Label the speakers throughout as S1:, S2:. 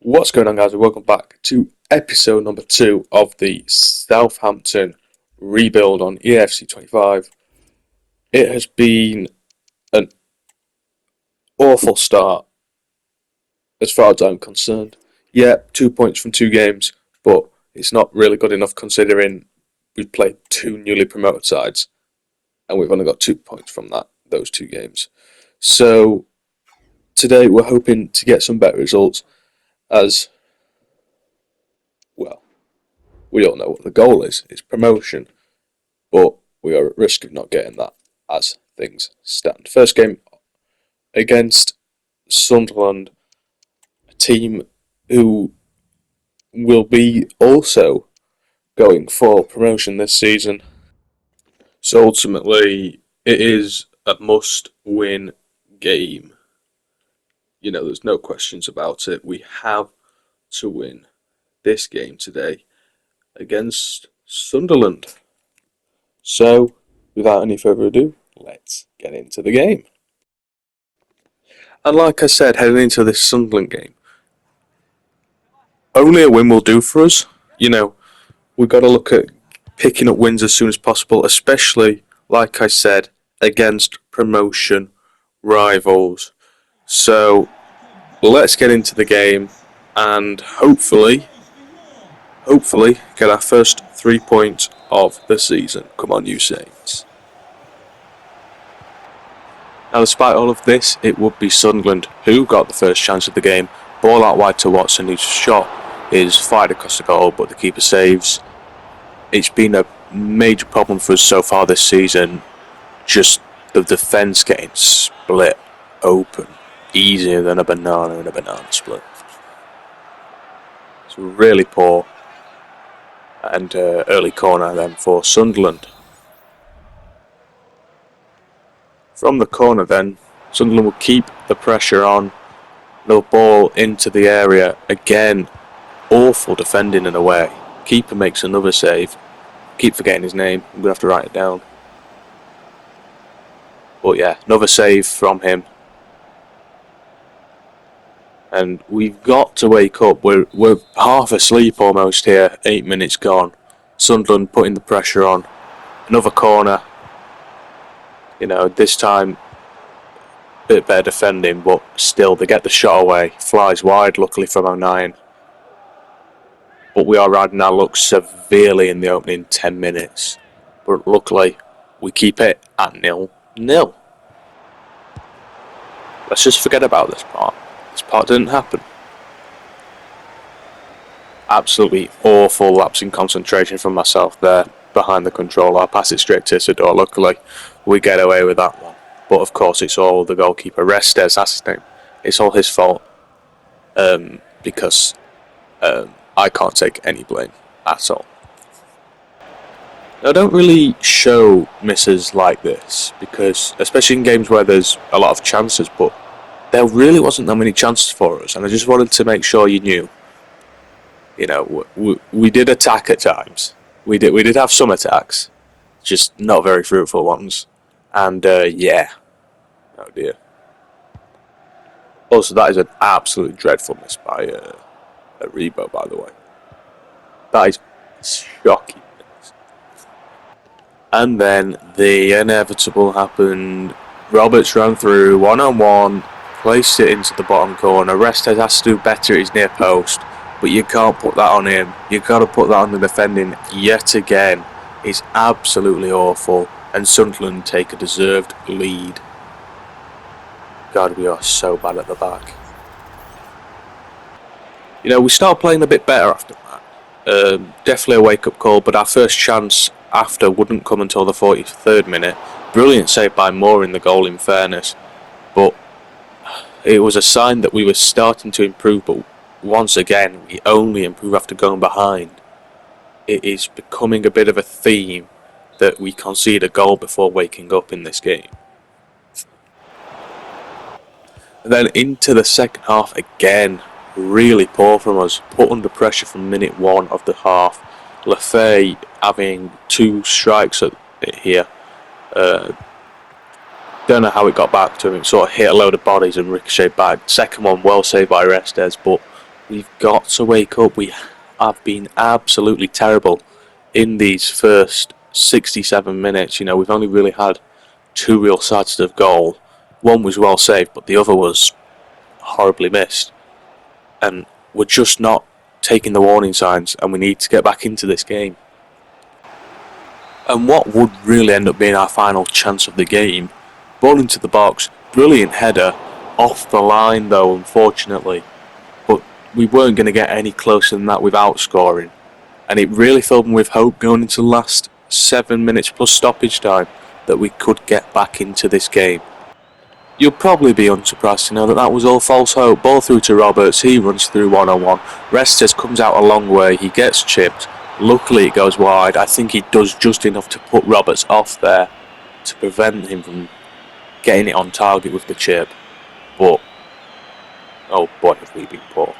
S1: What's going on, guys, and welcome back to episode number 2 of the Southampton rebuild on FC25. It has been an awful start as far as I'm concerned. Yeah, 2 points from 2 games, but it's not really good enough considering we've played 2 newly promoted sides and we've only got 2 points from those 2 games. So today we're hoping to get some better results, as well, we all know what the goal is. It's promotion, but we are at risk of not getting that as things stand. First game against Sunderland, a team who will be also going for promotion this season. So ultimately, it is a must-win game. You know, there's no questions about it. We have to win this game today against Sunderland. So, without any further ado, let's get into the game. And like I said, heading into this Sunderland game, only a win will do for us. You know, we've got to look at picking up wins as soon as possible, especially, like I said, against promotion rivals. So, let's get into the game and hopefully get our first 3 points of the season. Come on, you Saints. Now, despite all of this, it would be Sunderland who got the first chance of the game. Ball out wide to Watson, whose shot is fired across the goal, but the keeper saves. It's been a major problem for us so far this season. Just the defence getting split open easier than a banana in a banana split. It's really poor. And early corner then for Sunderland. From the corner then, Sunderland will keep the pressure on. No ball into the area. Again, awful defending in a way. Keeper makes another save. Keep forgetting his name. I'm going to have to write it down. But yeah, another save from him. And we've got to wake up. We're half asleep almost here. 8 minutes gone. Sunderland putting the pressure on. Another corner. You know, this time a bit better defending, but still they get the shot away. Flies wide, luckily from 09. But we are riding our luck severely in the opening 10 minutes. But luckily, we keep it at 0-0. Let's just forget about this part. This part didn't happen. Absolutely awful lapse in concentration from myself there behind the controller. I'll pass it straight to Isidore. Luckily, we get away with that one. But of course, it's all the goalkeeper. Restes, that's his name. It's all his fault. Because I can't take any blame at all. Now, I don't really show misses like this, because especially in games where there's a lot of chances, but there really wasn't that many chances for us, and I just wanted to make sure you knew. You know, we did attack at times. We did have some attacks, just not very fruitful ones. And yeah, oh dear. Also, that is an absolutely dreadful miss by Rebo, by the way. That is shocking. And then the inevitable happened. Roberts ran through one-on-one. Placed it into the bottom corner. Restes has to do better at his near post, but you can't put that on him. You've got to put that on the defending yet again. It's absolutely awful, and Sunderland take a deserved lead. God, we are so bad at the back. You know, we start playing a bit better after that. Definitely a wake-up call, but our first chance after wouldn't come until the 43rd minute. Brilliant save by Moore in the goal, in fairness, but it was a sign that we were starting to improve, but once again, we only improve after going behind. It is becoming a bit of a theme that we concede a goal before waking up in this game. And then into the second half again, really poor from us, put under pressure from minute 1 of the half. Lefay having 2 strikes at it here. Don't know how it got back to him. It sort of hit a load of bodies and ricocheted back. Second one well saved by Restes, but We've got to wake up. We have been absolutely terrible in these first 67 minutes. You know, we've only really had two real sides of goal. One was well saved, but the other was horribly missed. And we're just not taking the warning signs, and we need to get back into this game. And what would really end up being our final chance of the game, ball into the box, brilliant header, off the line though, unfortunately. But we weren't going to get any closer than that without scoring. And it really filled me with hope going into the last 7 minutes plus stoppage time that we could get back into this game. You'll probably be unsurprised to know that that was all false hope. Ball through to Roberts, he runs through 1-on-1. Restes comes out a long way, he gets chipped. Luckily it goes wide. I think he does just enough to put Roberts off there to prevent him from getting it on target with the chip. But, oh boy, have we been poor.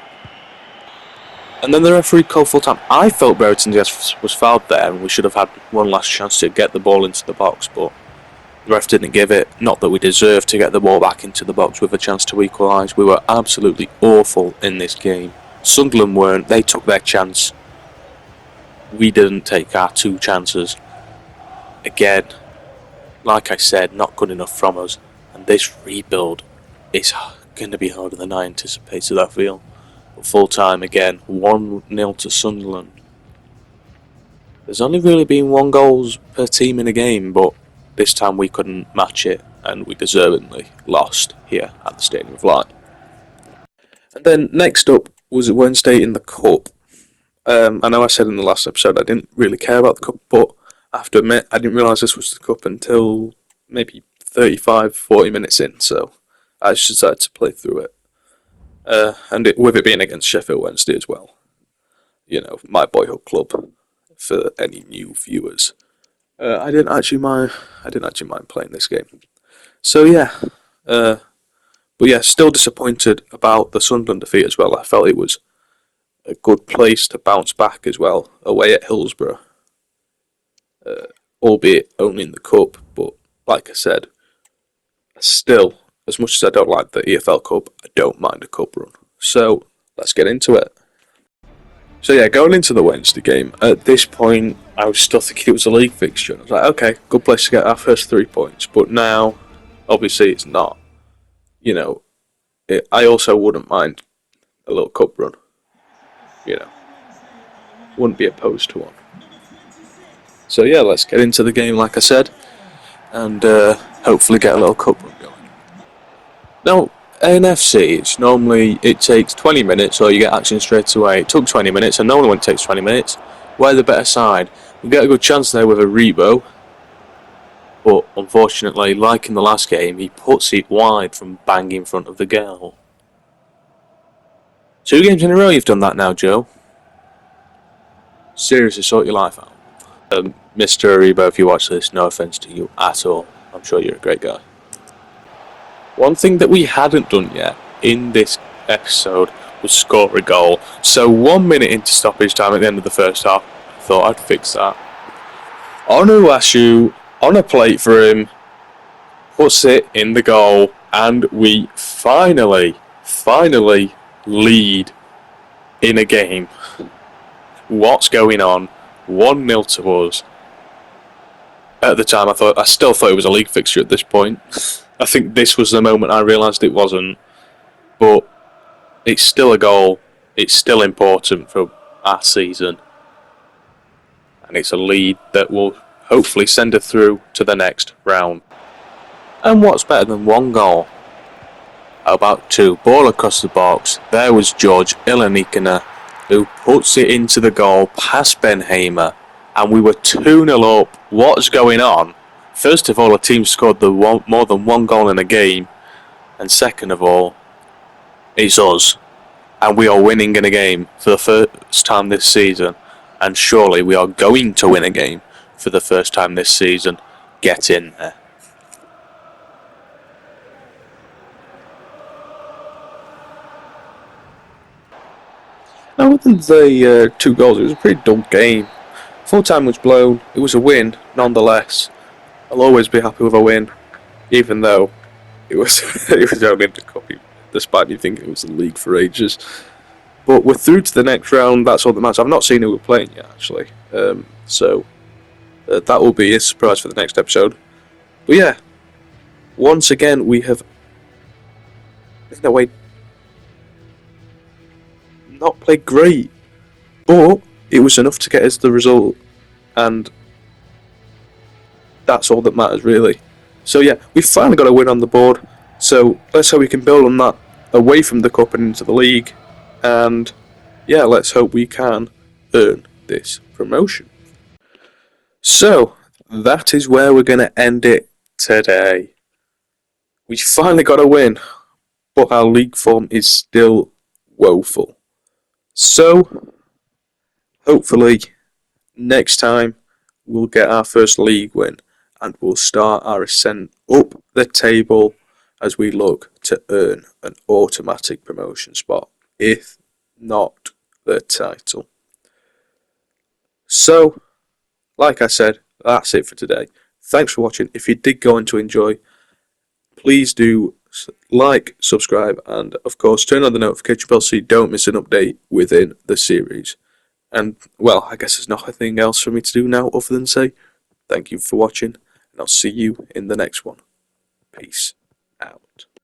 S1: And then the referee called full time. I felt Brereton was fouled there and we should have had one last chance to get the ball into the box, but the ref didn't give it. Not that we deserved to get the ball back into the box with a chance to equalise. We were absolutely awful in this game. Sunderland weren't. They took their chance. We didn't take our two chances. Again, like I said, not good enough from us. And this rebuild is going to be harder than I anticipated, I feel. But full time again, 1-0 to Sunderland. There's only really been 1 goal per team in a game, but this time we couldn't match it, and we deservedly lost here at the Stadium of Light. And then next up was Wednesday in the Cup. I know I said in the last episode I didn't really care about the Cup, but I have to admit I didn't realise this was the Cup until maybe 35-40 minutes in, so I just decided to play through it. With it being against Sheffield Wednesday as well. You know, my boyhood club, for any new viewers. I didn't actually mind playing this game. So yeah, but yeah, still disappointed about the Sunderland defeat as well. I felt it was a good place to bounce back as well, away at Hillsborough, albeit only in the Cup. But like I said, still, as much as I don't like the EFL Cup, I don't mind a Cup run. So let's get into it. So yeah, going into the Wednesday game, at this point I was still thinking it was a league fixture. I was like, okay, good place to get our first 3 points. But now, obviously it's not. You know, I also wouldn't mind a little cup run. You know, wouldn't be opposed to one. So yeah, let's get into the game like I said, and hopefully get a little cup run going. Now, NFC, it takes 20 minutes or you get action straight away. It took 20 minutes, and normally when it takes 20 minutes, we're the better side. We get a good chance there with a Rebo, but unfortunately, like in the last game, he puts it wide from bang in front of the goal. 2 games in a row you've done that now, Joe. Seriously, sort your life out. Mr. Rebo, if you watch this, no offence to you at all. I'm sure you're a great guy. One thing that we hadn't done yet in this episode was score a goal. So 1 minute into stoppage time at the end of the first half, I thought I'd fix that. Onuachu, on a plate for him, puts it in the goal, and we finally lead in a game. What's going on? 1-0 to us. At the time, I still thought it was a league fixture at this point. I think this was the moment I realised it wasn't. But it's still a goal. It's still important for our season. And it's a lead that will hopefully send us through to the next round. And what's better than 1 goal? How about 2? Ball across the box. There was George Ilanikina, who puts it into the goal past Ben Hamer. And we were 2-0 up. What's going on? First of all, a team scored more than 1 goal in a game. And second of all, it's us. And we are winning in a game for the first time this season. And surely we are going to win a game for the first time this season. Get in there. Now, within the 2 goals, it was a pretty dull game. Full time was blown. It was a win, nonetheless. I'll always be happy with a win, even though it was only in the cup, despite me thinking it was the league for ages. But we're through to the next round. That's all that matters. I've not seen who we're playing yet, actually. So that will be a surprise for the next episode. But yeah, once again we have, in a way, not played great, but it was enough to get us the result, and that's all that matters, really. So yeah, we finally got a win on the board. So let's hope we can build on that away from the cup and into the league, and yeah, let's hope we can earn this promotion. So that is where we're going to end it today. We finally got a win, but our league form is still woeful. So hopefully next time we'll get our first league win and we'll start our ascent up the table as we look to earn an automatic promotion spot, if not the title. So, like I said, that's it for today. Thanks for watching. If you did go on to enjoy, please do like, subscribe, and of course turn on the notification bell so you don't miss an update within the series. And well, I guess there's nothing else for me to do now other than say thank you for watching, and I'll see you in the next one. Peace.